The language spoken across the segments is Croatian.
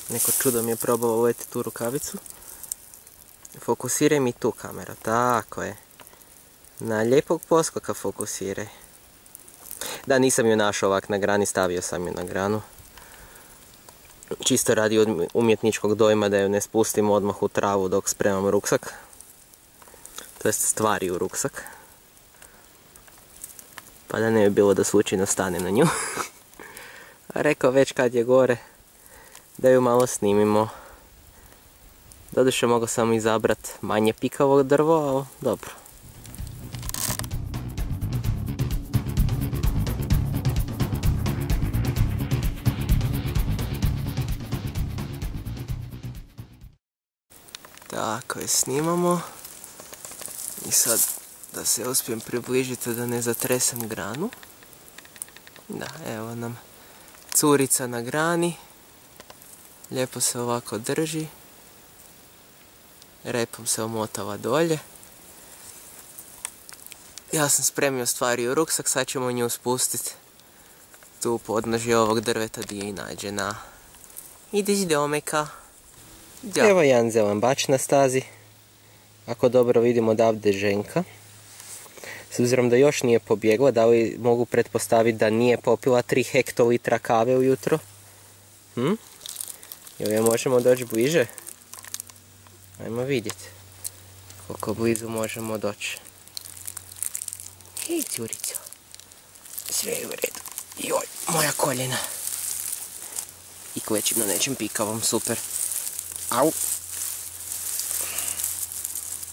Neko čudo mi je probao uveti tu rukavicu. Fokusiraj mi tu kamera, tako je. Na lijepog poskoka fokusiraj. Da, nisam ju našao ovak na grani, stavio sam ju na granu. Čisto radi umjetničkog dojma da ju ne spustim odmah u travu dok spremam ruksak. To jest stvari u ruksak. Pa da ne bi bilo da slučajno stane na nju. A rekao već kad je gore da ju malo snimimo. Doduše mogu samo izabrat manje pikavo drvo, ali dobro. Tako je, snimamo. I sad da se uspijem približiti da ne zatresem granu. Da, evo nam curica na grani. Lijepo se ovako drži. Repom se omotava dolje. Ja sam spremio stvari u ruksak, sad ćemo nju spustiti tu u podnožje ovog drveta gdje je i nađena. Ideš domeka. Evo jedan zelambač na stazi. Ako dobro vidimo odavde ženka. S obzirom da još nije pobjegla, da li mogu pretpostaviti da nije popila 3 hektolitra kave ujutro? Jel je možemo doći bliže? Ajmo vidjeti koliko blizu možemo doći. Hej, curico. Sve je u redu. Joj, moja koljena. I klečim na nečem pikavom, super. Au.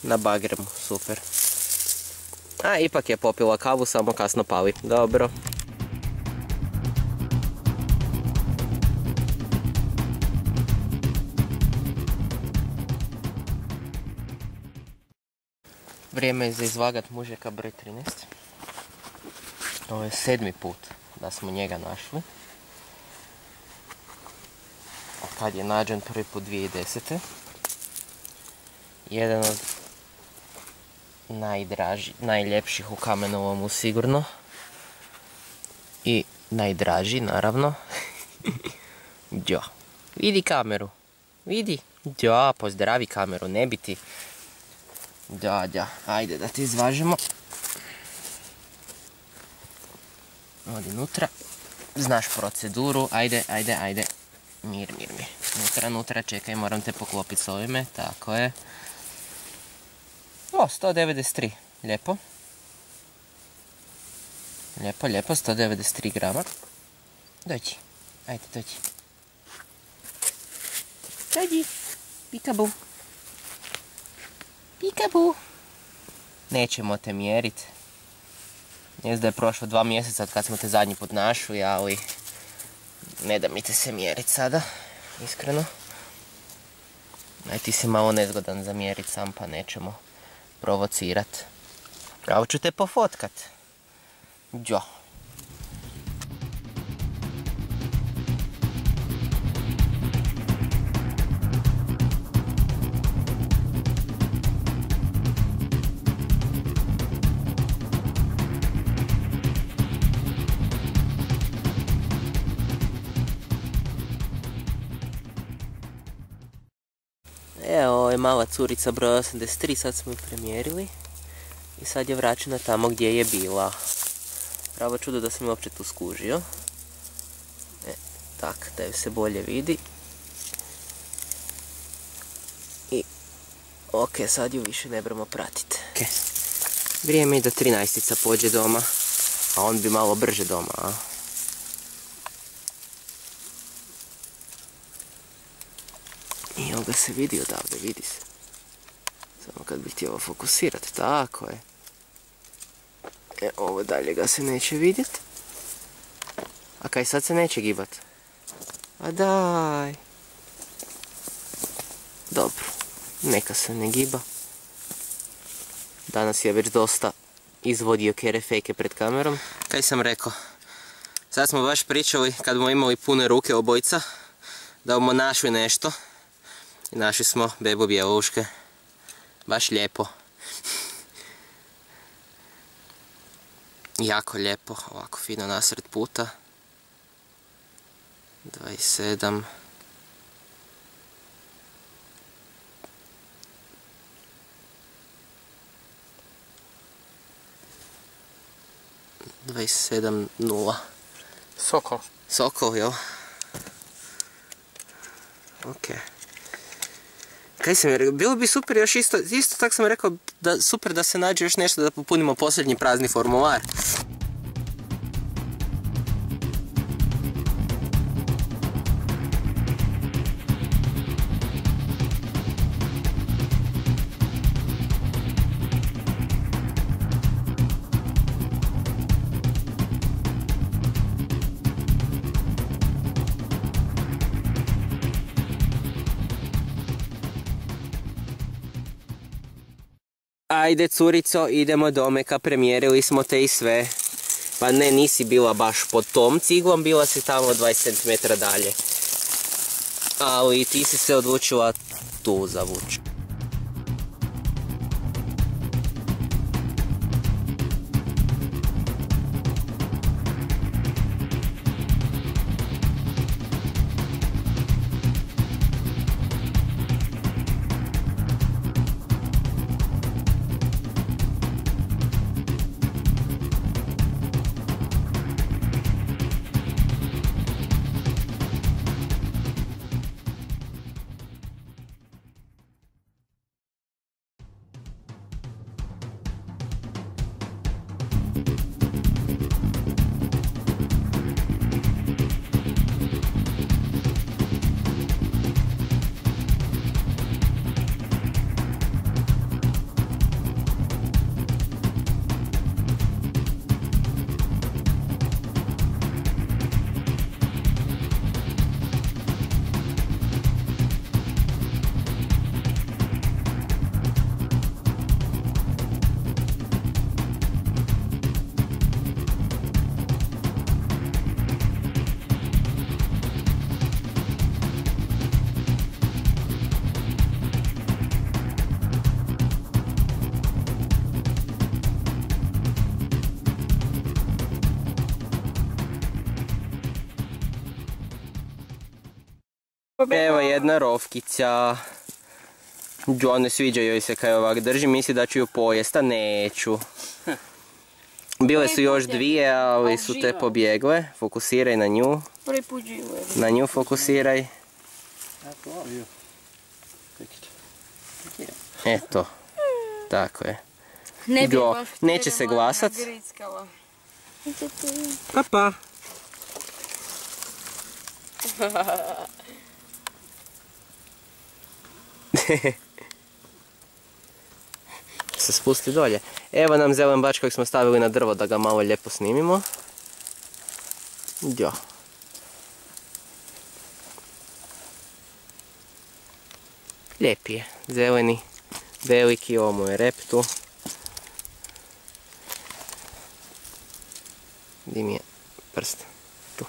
Na bagremu, super. A, ipak je popila kavu, samo kasno pali. Dobro. Vrijeme je za izvagat mužeka broj 13. Ovo je 7. put da smo njega našli. A kad je nađen prvi put 2010. Jedan od najljepših u Kamenovomu sigurno. I najdraži naravno. Đo. Vidi kameru. Vidi. Đo, pozdravi kameru, ne biti. Da, ajde da ti izvažemo. Odi nutra. Znaš proceduru, ajde. Mir. Nutra, čekaj, moram te poklopiti s ovime, tako je. O, 193, lijepo. Lijepo, 193 grama. Dođi, ajde, dođi. Pikabu. Nećemo te mjeriti. Jest da je prošlo 2 mjeseca od kad smo te zadnji put našli, ali ne da mi te se mjeriti sada, iskreno. Aj, ti si malo nezgodan za mjeriti sam, pa nećemo provocirat. Pravo ću te pofotkat. Đo. Evo, ovo je mala curica broj 83, sad smo ju premjerili. I sad je vraćena tamo gdje je bila. Pravo čudo da sam ju uopće tu skužio. Tak, da ju se bolje vidi. I, ok, sad ju više ne bremo pratiti. Vrijeme je da 13-ica pođe doma. A on bi malo brže doma, a? I jel ga se vidi odavde, vidi se. Samo kad bih htjela fokusirati, tako je. Ovo dalje ga se neće vidjeti. A kaj sad se neće gibat? A daj. Dobro, neka se ne giba. Danas je već dosta izvodio kere fejke pred kamerom. Kaj sam rekao? Sad smo baš pričali kad smo imali pune ruke obojica da bomo našli nešto. I našli smo bebu bjelouške. Baš lijepo. Jako lijepo, ovako fino nasred puta. 27. Sokol. Sokol, jel? Ok. Kaj sam je rekao, bilo bi super još isto tako sam rekao, da super da se nađe još nešto da popunimo posljednji prazni formular. Ajde curico, idemo do Omeka, premjerili smo te i sve. Pa ne, nisi bila baš pod tom ciglom, bila si tamo 20 cm dalje. Ali ti si se odlučila tu zavući. Evo jedna rovkica. Ne sviđa joj se kaj ovak drži, misli da ću ju pojest, a neću. Bile su još dvije, ali su te pobjegle. Fokusiraj na nju. Na nju fokusiraj. Eto. Tako je. Neće se glasat. Pa. Se spusti dolje. Evo nam zelen bač kojeg smo stavili na drvo da ga malo lijepo snimimo. Jo. Lijep je. Zeleni, veliki, ovo mu je rep tu. Gdje mi je prst? Tu.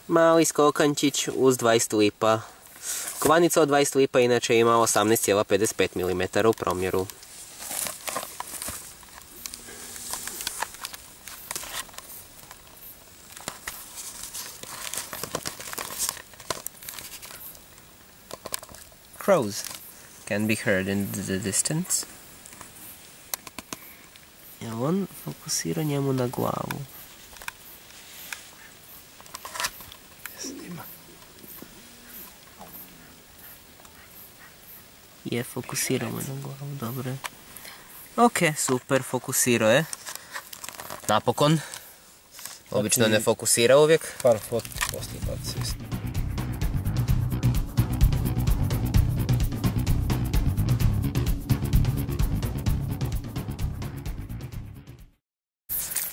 Mali skokančić uz 20 lipa. Kovanica od 20 lipa inače ima 18,55 mm u promjeru. Crows can be heard in the distance. Jel on fokusira njemu na glavu? Je, fokusiramo na glavu, dobro je. Ok, super, fokusirao je. Napokon. Obično ne fokusira uvijek. Par fotki poslije baci.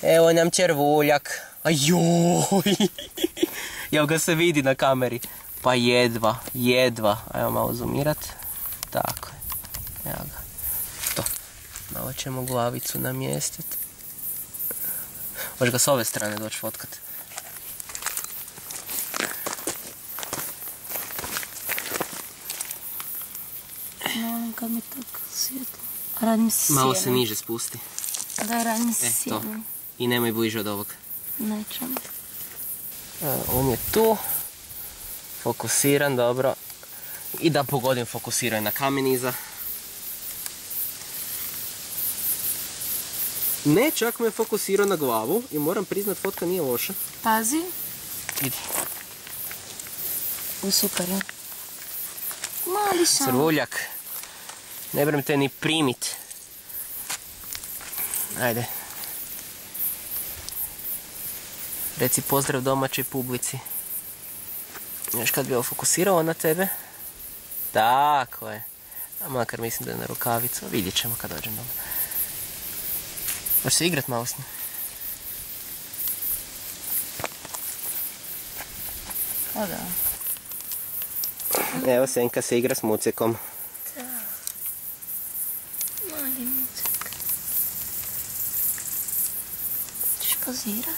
Evo nam červuljak. Ajoj! Jel ga se vidi na kameri? Pa jedva. Ajmo malo zoomirat. Tako je. Evo ga. To. Malo ćemo glavicu namjestiti. Možeš ga s ove strane doći fotkat. Molim kad mi tako svijetlo. Radim se Malo se niže spusti. Da, radim se sjenom. I nemoj bliže od ovog. Nećemo. On je tu. Fokusiran, dobro. I da pogodim, fokusiraj na kamen iza. Ne, čak me fokusirao na glavu i moram priznat, fotka nije loša. Pazi. Idi. Super, ja. Mali šan. Crvuljak. Ne brem te ni primit. Ajde. Reci pozdrav domaćoj publici. Znaš kad bi ovo fokusirao na tebe? Tako je. A makar mislim da je na rukavicu. Vidjet ćemo kad dođem doma. Možeš se igrat malo s njim? O da. Evo Senka se igra s mucekom. Da. Mali mucek. Češ pozirat?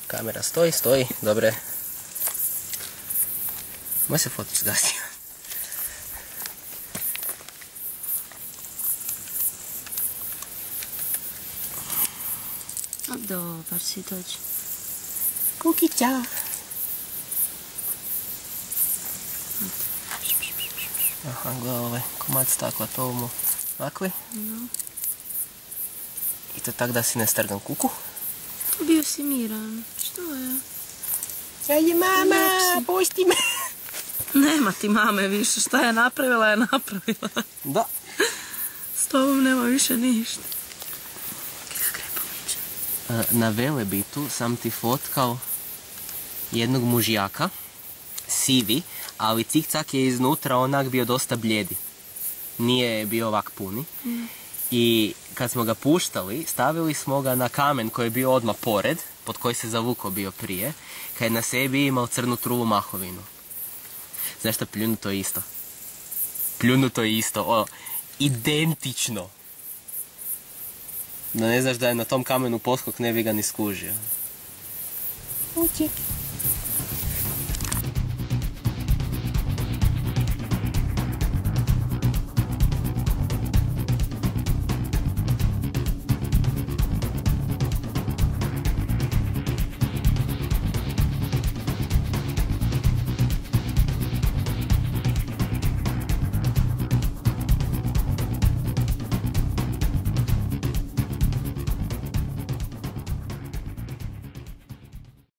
Kamera stoji, dobre. Moj se fotić zgasio. Dobar si dođi. Kukića. Aha, gleda ovaj komad stakla, to mu makli. No. I to tak da si ne strgam kuku. Bio si miran. Što je? Ajde mama, pusti me. Nema ti mame više. Šta je napravila, je napravila. Da. S tobom nema više ništa. Na Velebitu sam ti fotkao jednog mužjaka, sivi, ali cik-cak je iznutra onak bio dosta bljedi. Nije bio ovak puni. I kad smo ga puštali, stavili smo ga na kamen koji je bio odmah pored, pod koji se zavukao bio prije, kad je na sebi imao crnu trulu mahovinu. Znaš šta, pljunuto je isto. Pljunuto je isto, identično. Da ne znaš da je na tom kamenu poskok, ne bi ga ni skužio. Uči.